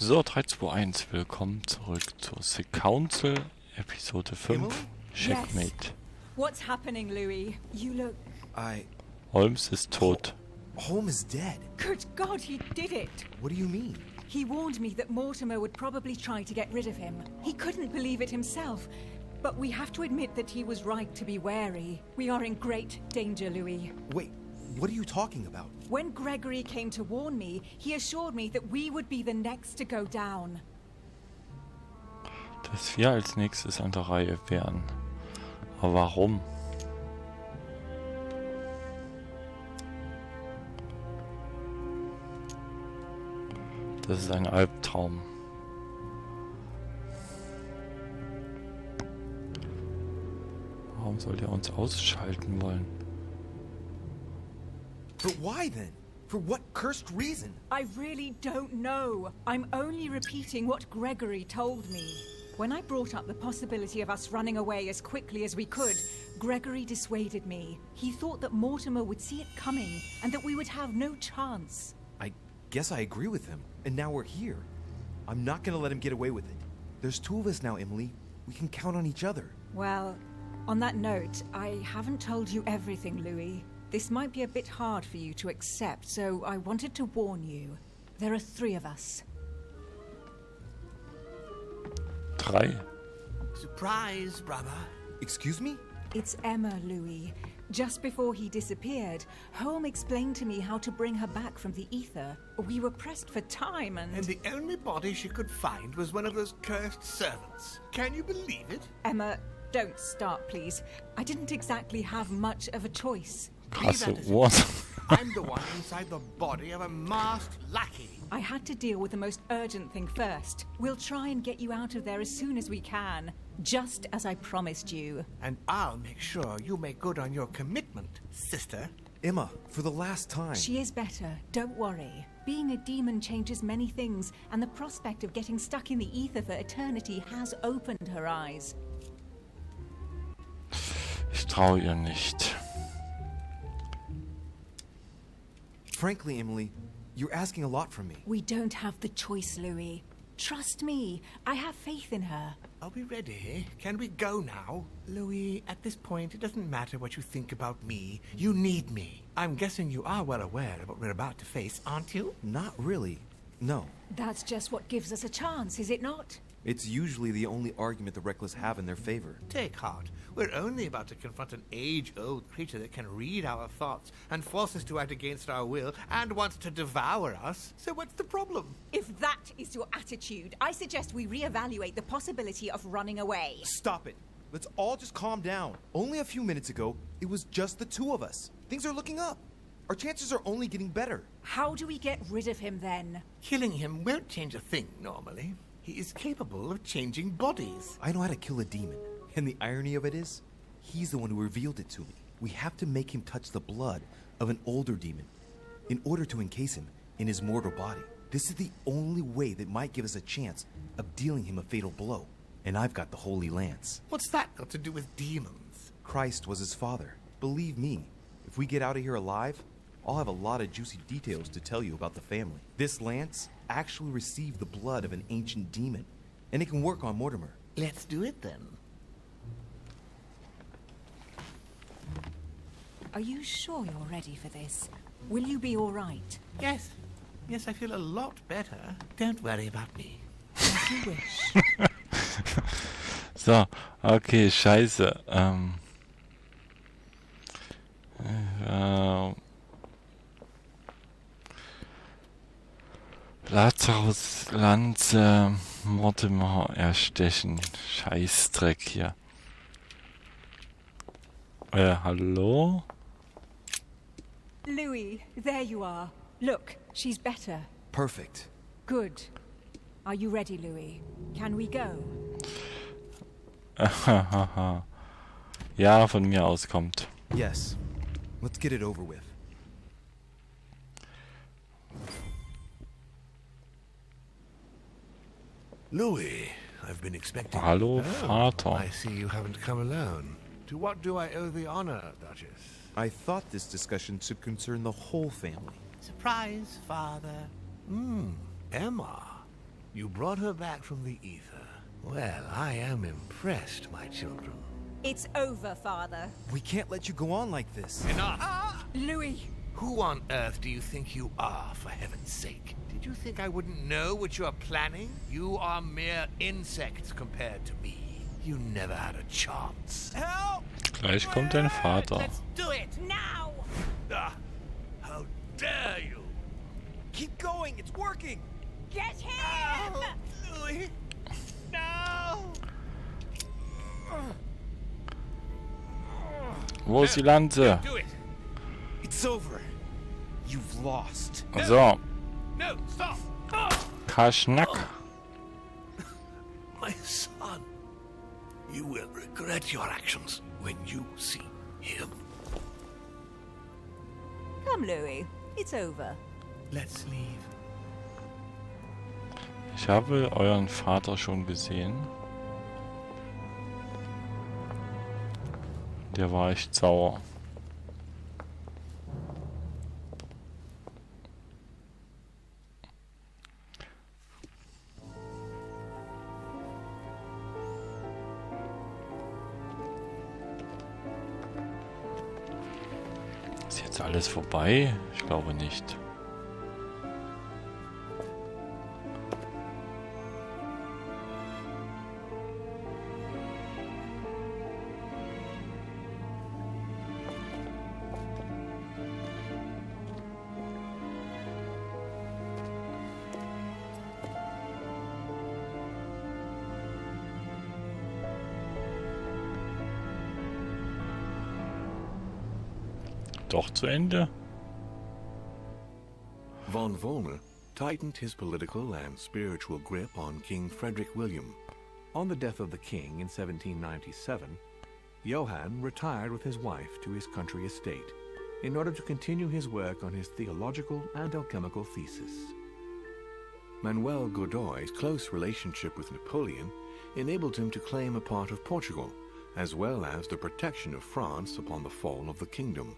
So, 3, 2, 1, willkommen zurück zur Sick Council, Episode 5, Checkmate. Yes. What's happening, Louis? You look... Holmes ist tot. Holmes is dead. Good God, he did it! What do you mean? He warned me that Mortimer would probably try to get rid of him. He couldn't believe it himself. But we have to admit that he was right to be wary. We are in great danger, Louis. Wait, what are you talking about? When Gregory came to warn me, he assured me that we would be the next to go down. Dass wir als nächstes an der Reihe wären. Aber warum? Das ist ein Albtraum. Warum soll der uns ausschalten wollen? But why then? For what cursed reason? I really don't know. I'm only repeating what Gregory told me. When I brought up the possibility of us running away as quickly as we could, Gregory dissuaded me. He thought that Mortimer would see it coming and that we would have no chance. I guess I agree with him. And now we're here. I'm not gonna let him get away with it. There's two of us now, Emily. We can count on each other. Well, on that note, I haven't told you everything, Louis. This might be a bit hard for you to accept, so I wanted to warn you. There are 3 of us. 3? Surprise, brother. Excuse me? It's Emma, Louis. Just before he disappeared, Holmes explained to me how to bring her back from the ether. We were pressed for time and And the only body she could find was one of those cursed servants. Can you believe it? Emma, don't start, please. I didn't exactly have much of a choice. Krasse Leave that Ohren. as it is. I'm the one inside the body of a masked lackey. I had to deal with the most urgent thing first. We'll try and get you out of there as soon as we can, just as I promised you. And I'll make sure you make good on your commitment, sister. Emma, for the last time. She is better, don't worry. Being a demon changes many things, and the prospect of getting stuck in the ether for eternity has opened her eyes. Ich traue ihr nicht. Frankly, Emily, you're asking a lot from me. We don't have the choice, Louis. Trust me, I have faith in her. Are we ready? Can we go now? Louis, at this point, it doesn't matter what you think about me. You need me. I'm guessing you are well aware of what we're about to face, aren't you? Not really. No. That's just what gives us a chance, is it not? It's usually the only argument the reckless have in their favor. Take heart. We're only about to confront an age-old creature that can read our thoughts and force us to act against our will and wants to devour us. So what's the problem? If that is your attitude, I suggest we reevaluate the possibility of running away. Stop it. Let's all just calm down. Only a few minutes ago, it was just the 2 of us. Things are looking up. Our chances are only getting better. How do we get rid of him then? Killing him won't change a thing, normally. He is capable of changing bodies. I know how to kill a demon. And the irony of it is, he's the one who revealed it to me. We have to make him touch the blood of an older demon in order to encase him in his mortal body. This is the only way that might give us a chance of dealing him a fatal blow. And I've got the Holy Lance. What's that got to do with demons? Christ was his father. Believe me, if we get out of here alive, I'll have a lot of juicy details to tell you about the family. This lance actually received the blood of an ancient demon, and it can work on Mortimer. Let's do it then. Are you sure you're ready for this? Will you be all right? Yes. Yes, I feel a lot better. Don't worry about me. As you wish. So, okay, scheiße. Lazarus Lanze, Mortimer erstechen. Scheißdreck hier. Hallo? Louis, there you are. Look, she's better. Perfect. Good. Are you ready, Louis? Can we go? Ja, von mir aus kommt. Yes. Let's get it over with. Louis, I've been expecting... Hallo, Vater. I see you haven't come alone. To what do I owe the honor, Duchess? I thought this discussion should concern the whole family. Surprise, Father. Emma. You brought her back from the ether. Well, I am impressed, my children. It's over, Father. We can't let you go on like this. Enough! Louis! Who on earth do you think you are, for heaven's sake? Did you think I wouldn't know what you are planning? You are mere insects compared to me. You never had a chance. Help! Gleich kommt dein Vater. Let's do it! Now! Ah, how dare you! Keep going, it's working! Get him! Louis! No! Wo ist die Lanze? Do it! It's over. You've lost. So, No, stop! Kaschnack. My son, you will regret your actions when you see him. Come, Louis. It's over. Let's leave. Ich habe euren Vater schon gesehen. Der war echt sauer. Ist jetzt alles vorbei? Ich glaube nicht. Doch zu Ende? Von Volmer tightened his political and spiritual grip on King Frederick William. On the death of the king in 1797, Johann retired with his wife to his country estate in order to continue his work on his theological and alchemical thesis. Manuel Godoy's close relationship with Napoleon enabled him to claim a part of Portugal, as well as the protection of France upon the fall of the kingdom.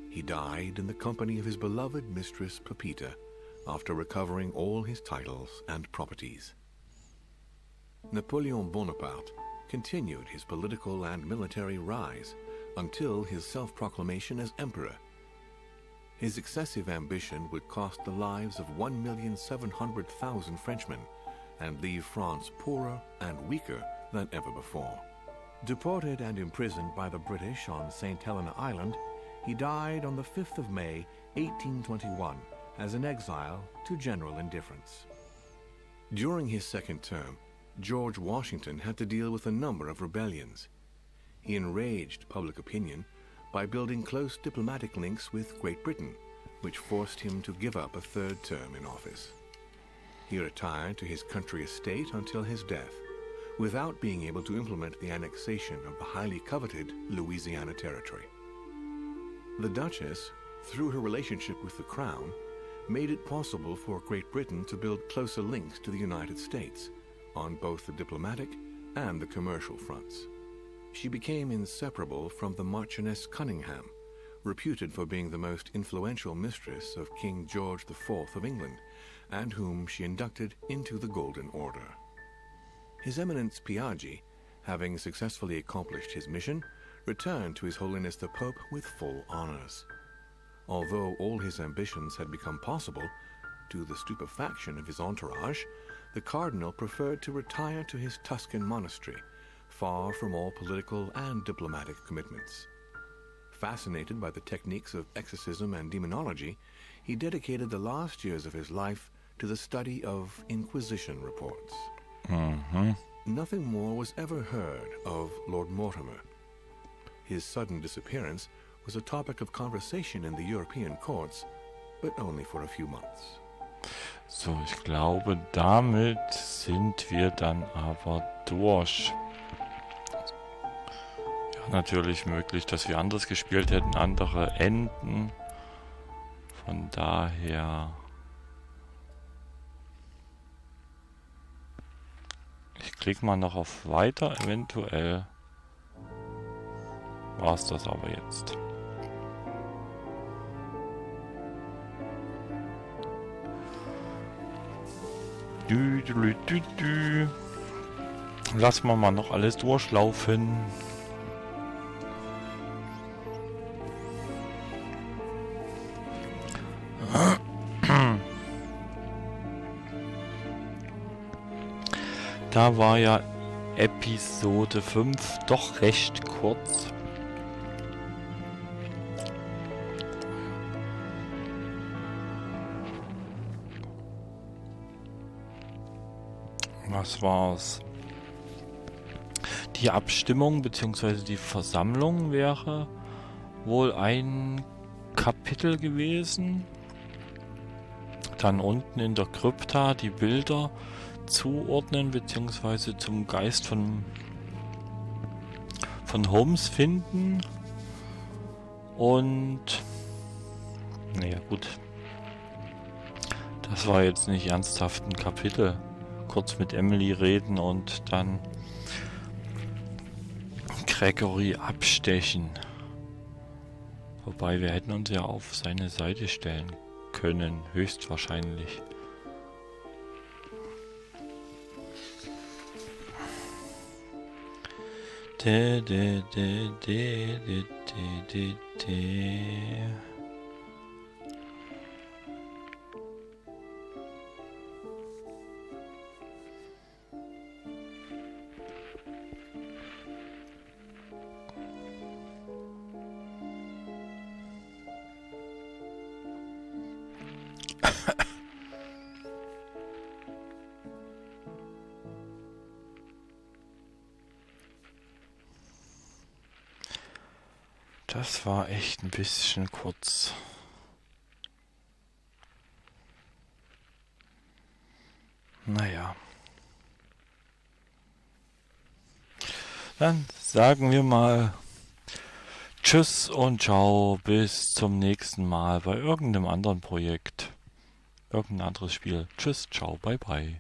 He died in the company of his beloved mistress Pepita after recovering all his titles and properties. Napoleon Bonaparte continued his political and military rise until his self-proclamation as emperor. His excessive ambition would cost the lives of 1,700,000 Frenchmen and leave France poorer and weaker than ever before. Deported and imprisoned by the British on St. Helena Island, he died on the 5th of May, 1821, as an exile to general indifference. During his second term, George Washington had to deal with a number of rebellions. He enraged public opinion by building close diplomatic links with Great Britain, which forced him to give up a third term in office. He retired to his country estate until his death, without being able to implement the annexation of the highly coveted Louisiana Territory. The Duchess, through her relationship with the Crown, made it possible for Great Britain to build closer links to the United States on both the diplomatic and the commercial fronts. She became inseparable from the Marchioness Cunningham, reputed for being the most influential mistress of King George IV of England, and whom she inducted into the Golden Order. His Eminence Piaggi, having successfully accomplished his mission, returned to His Holiness the Pope with full honors. Although all his ambitions had become possible, to the stupefaction of his entourage, the Cardinal preferred to retire to his Tuscan monastery, far from all political and diplomatic commitments. Fascinated by the techniques of exorcism and demonology, he dedicated the last years of his life to the study of Inquisition reports. Nothing more was ever heard of Lord Mortimer. His sudden disappearance was a topic of conversation in the European courts, but only for a few months. So, ich glaube, damit sind wir dann aber durch. Ja, natürlich möglich, dass wir anders gespielt hätten, andere Enden. Von daher... Ich klicke mal noch auf Weiter, eventuell war es das aber jetzt. Lassen wir mal noch alles durchlaufen. Da war ja Episode 5 doch recht kurz. Was war's? Die Abstimmung bzw. die Versammlung wäre wohl ein Kapitel gewesen. Dann unten in der Krypta die Bilder zuordnen bzw. zum Geist von Holmes finden. Und naja gut, das war jetzt nicht ernsthaft ein Kapitel. Kurz mit Emily reden und dann Gregory abstechen. Wobei wir hätten uns ja auf seine Seite stellen können, höchstwahrscheinlich. Das war echt ein bisschen kurz. Naja. Dann sagen wir mal Tschüss und ciao, bis zum nächsten Mal bei irgendeinem anderen Projekt. Irgendein anderes Spiel. Tschüss, ciao, bye bye.